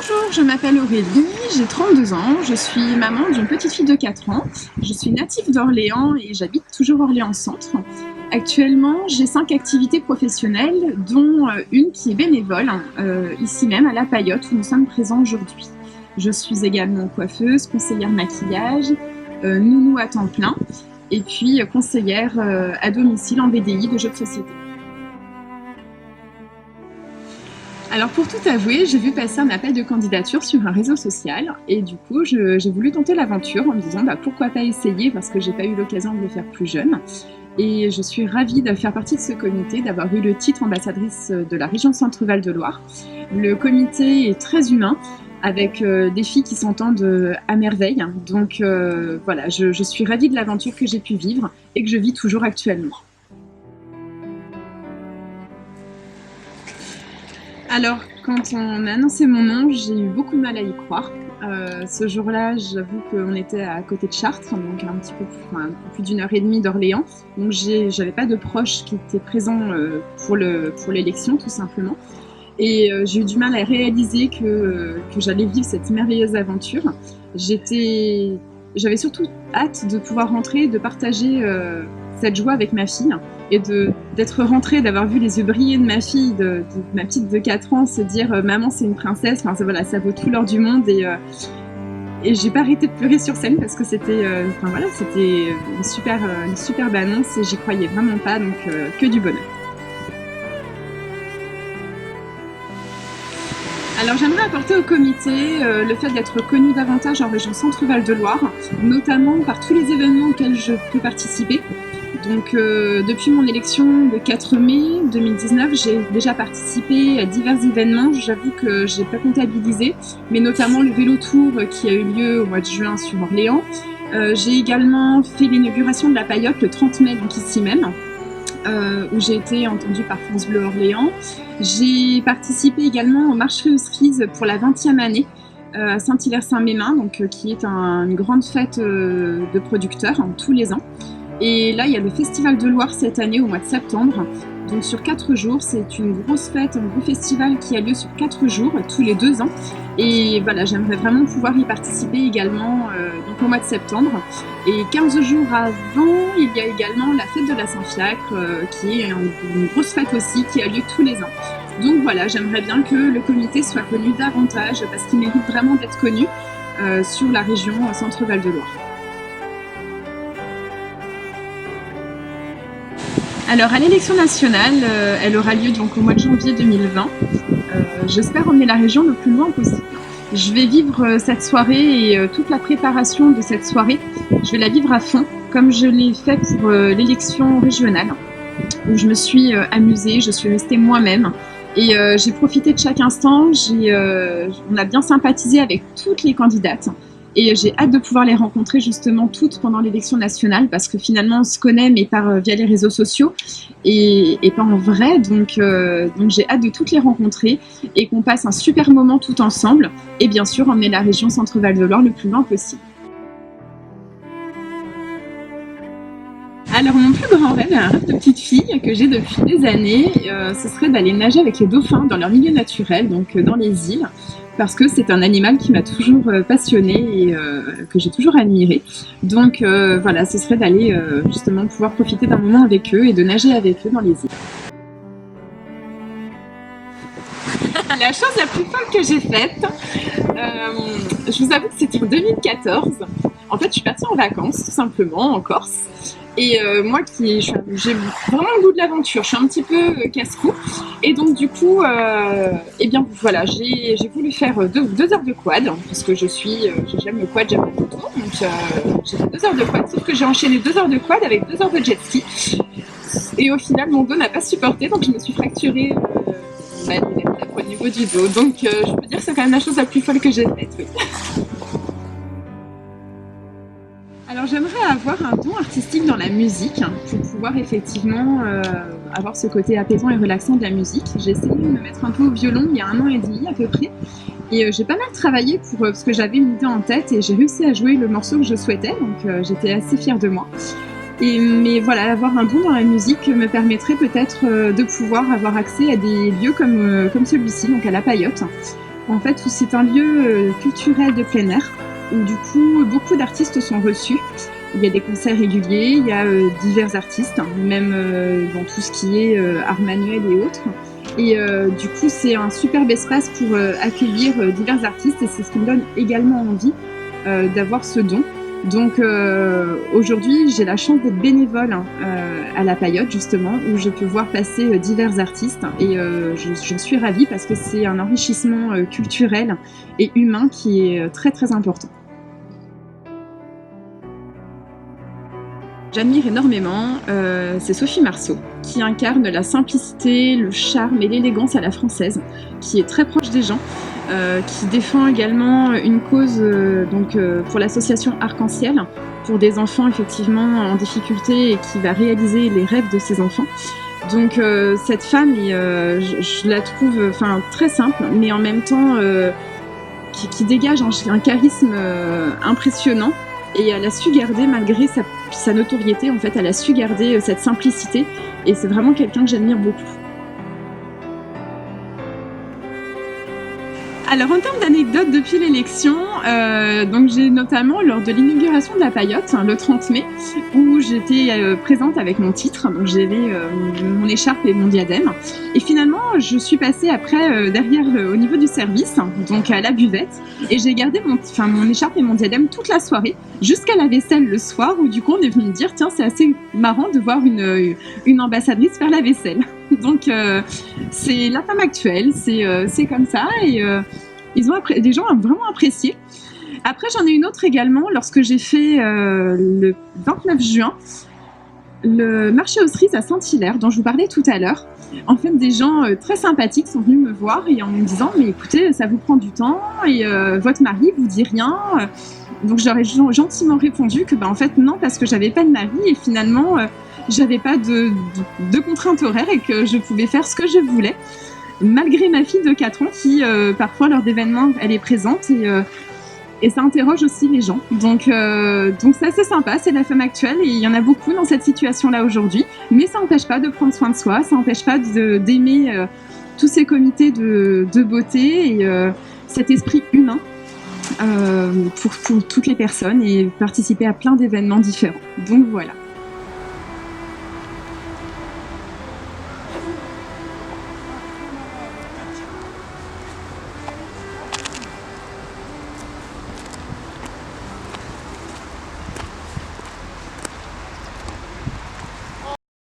Bonjour, je m'appelle Aurélie, j'ai 32 ans, je suis maman d'une petite fille de 4 ans. Je suis native d'Orléans et j'habite toujours Orléans Centre. Actuellement, j'ai 5 activités professionnelles, dont une qui est bénévole, ici même à La Paillote où nous sommes présents aujourd'hui. Je suis également coiffeuse, conseillère maquillage, nounou à temps plein et puis conseillère à domicile en BDI de jeux de société. Alors pour tout avouer, j'ai vu passer un appel de candidature sur un réseau social et du coup j'ai voulu tenter l'aventure en me disant pourquoi pas essayer parce que j'ai pas eu l'occasion de le faire plus jeune. Et je suis ravie de faire partie de ce comité, d'avoir eu le titre ambassadrice de la région Centre-Val de Loire. Le comité est très humain avec des filles qui s'entendent à merveille. Donc voilà, je suis ravie de l'aventure que j'ai pu vivre et que je vis toujours actuellement. Alors, quand on a annoncé mon nom, j'ai eu beaucoup de mal à y croire. Ce jour-là, j'avoue qu'on était à côté de Chartres, donc un petit peu plus d'une heure et demie d'Orléans. Donc, j'avais pas de proches qui étaient présents pour l'élection, tout simplement. Et j'ai eu du mal à réaliser que j'allais vivre cette merveilleuse aventure. J'avais surtout hâte de pouvoir rentrer, de partager cette joie avec ma fille et d'être rentrée, d'avoir vu les yeux briller de ma fille, de ma petite de 4 ans, se dire maman c'est une princesse, enfin voilà, ça vaut tout l'or du monde et j'ai pas arrêté de pleurer sur scène parce que c'était une superbe annonce et j'y croyais vraiment pas, donc que du bonheur. Alors j'aimerais apporter au comité le fait d'être connue davantage en région Centre-Val de Loire, notamment par tous les événements auxquels je peux participer. Donc depuis mon élection le 4 mai 2019, j'ai déjà participé à divers événements, j'avoue que je n'ai pas comptabilisé, mais notamment le vélo tour qui a eu lieu au mois de juin sur Orléans. J'ai également fait l'inauguration de la Paillote le 30 mai, donc ici même, où j'ai été entendue par France Bleu Orléans. J'ai participé également aux marcheries aux cerises pour la 20e année à Saint-Hilaire-Saint-Mémin, qui est une grande fête de producteurs tous les ans. Et là, il y a le Festival de Loire cette année au mois de septembre. Donc sur 4 jours, c'est une grosse fête, un gros festival qui a lieu sur 4 jours, tous les 2 ans. Et voilà, j'aimerais vraiment pouvoir y participer également donc au mois de septembre. Et 15 jours avant, il y a également la fête de la Saint-Fiacre, qui est une grosse fête aussi, qui a lieu tous les ans. Donc voilà, j'aimerais bien que le comité soit connu davantage, parce qu'il mérite vraiment d'être connu sur la région Centre-Val de Loire. Alors à l'élection nationale, elle aura lieu donc au mois de janvier 2020. J'espère emmener la région le plus loin possible. Je vais vivre cette soirée et toute la préparation de cette soirée, je vais la vivre à fond, comme je l'ai fait pour l'élection régionale, où je me suis amusée, je suis restée moi-même et j'ai profité de chaque instant. On a bien sympathisé avec toutes les candidates. Et j'ai hâte de pouvoir les rencontrer justement toutes pendant l'élection nationale parce que finalement on se connaît mais via les réseaux sociaux et pas en vrai. Donc j'ai hâte de toutes les rencontrer et qu'on passe un super moment tout ensemble et bien sûr emmener la région Centre-Val de Loire le plus loin possible. Alors mon plus grand rêve, un rêve de petite fille que j'ai depuis des années, ce serait d'aller nager avec les dauphins dans leur milieu naturel, donc dans les îles, parce que c'est un animal qui m'a toujours passionnée et que j'ai toujours admiré. Donc voilà, ce serait d'aller justement pouvoir profiter d'un moment avec eux et de nager avec eux dans les îles. La chose la plus folle que j'ai faite, je vous avoue que c'était en 2014. En fait, je suis partie en vacances, tout simplement, en Corse. Et moi, j'ai vraiment le goût de l'aventure, je suis un petit peu casse-cou. Et donc, du coup, eh bien, voilà, j'ai voulu faire 2 heures de quad, parce que j'aime le quad, j'aime le moto. Donc, j'ai fait 2 heures de quad, sauf que j'ai enchaîné 2 heures de quad avec 2 heures de jet ski. Et au final, mon dos n'a pas supporté, donc je me suis fracturée au niveau du dos. Donc, je peux dire que c'est quand même la chose la plus folle que j'ai faite. Oui. Alors j'aimerais avoir un don artistique dans la musique pour pouvoir effectivement avoir ce côté apaisant et relaxant de la musique. J'ai essayé de me mettre un peu au violon il y a 1 an et demi à peu près et j'ai pas mal travaillé parce que j'avais une idée en tête et j'ai réussi à jouer le morceau que je souhaitais, donc j'étais assez fière de moi. Mais voilà, avoir un don dans la musique me permettrait peut-être de pouvoir avoir accès à des lieux comme celui-ci, donc à La Paillote. En fait, c'est un lieu culturel de plein air où du coup beaucoup d'artistes sont reçus. Il y a des concerts réguliers, il y a divers artistes, même dans tout ce qui est art manuel et autres. Et du coup, c'est un superbe espace pour accueillir divers artistes et c'est ce qui me donne également envie d'avoir ce don. Donc aujourd'hui, j'ai la chance d'être bénévole à la Paillote justement, où je peux voir passer divers artistes et j'en suis ravie parce que c'est un enrichissement culturel et humain qui est très très important. J'admire énormément, c'est Sophie Marceau, qui incarne la simplicité, le charme et l'élégance à la française, qui est très proche des gens, qui défend également une cause pour l'association Arc-en-Ciel, pour des enfants effectivement en difficulté et qui va réaliser les rêves de ces enfants. Donc cette femme, je la trouve très simple, mais en même temps qui dégage un charisme impressionnant. Et elle a su garder, malgré sa notoriété, en fait, elle a su garder cette simplicité. Et c'est vraiment quelqu'un que j'admire beaucoup. Alors en termes d'anecdotes depuis l'élection, donc j'ai notamment lors de l'inauguration de la Paillote, le 30 mai, où j'étais présente avec mon titre, donc j'avais mon écharpe et mon diadème. Et finalement, je suis passée après derrière au niveau du service, donc à la buvette, et j'ai gardé mon écharpe et mon diadème toute la soirée, jusqu'à la vaisselle le soir, où du coup on est venu me dire, tiens, c'est assez marrant de voir une ambassadrice faire la vaisselle. Donc c'est la femme actuelle, c'est comme ça, et les gens ont vraiment apprécié. Après, j'en ai une autre également lorsque j'ai fait le 29 juin le marché aux cerises à Saint-Hilaire, dont je vous parlais tout à l'heure. En fait, des gens très sympathiques sont venus me voir et en me disant mais écoutez, ça vous prend du temps et votre mari vous dit rien. Donc j'aurais gentiment répondu que en fait non, parce que j'avais pas de mari et finalement j'avais pas de contraintes horaires et que je pouvais faire ce que je voulais, malgré ma fille de 4 ans qui parfois lors d'événements elle est présente et ça interroge aussi les gens. Donc c'est assez sympa, c'est la femme actuelle et il y en a beaucoup dans cette situation-là aujourd'hui. Mais ça n'empêche pas de prendre soin de soi, ça n'empêche pas d'aimer tous ces comités de beauté et cet esprit humain pour toutes les personnes et participer à plein d'événements différents. Donc voilà.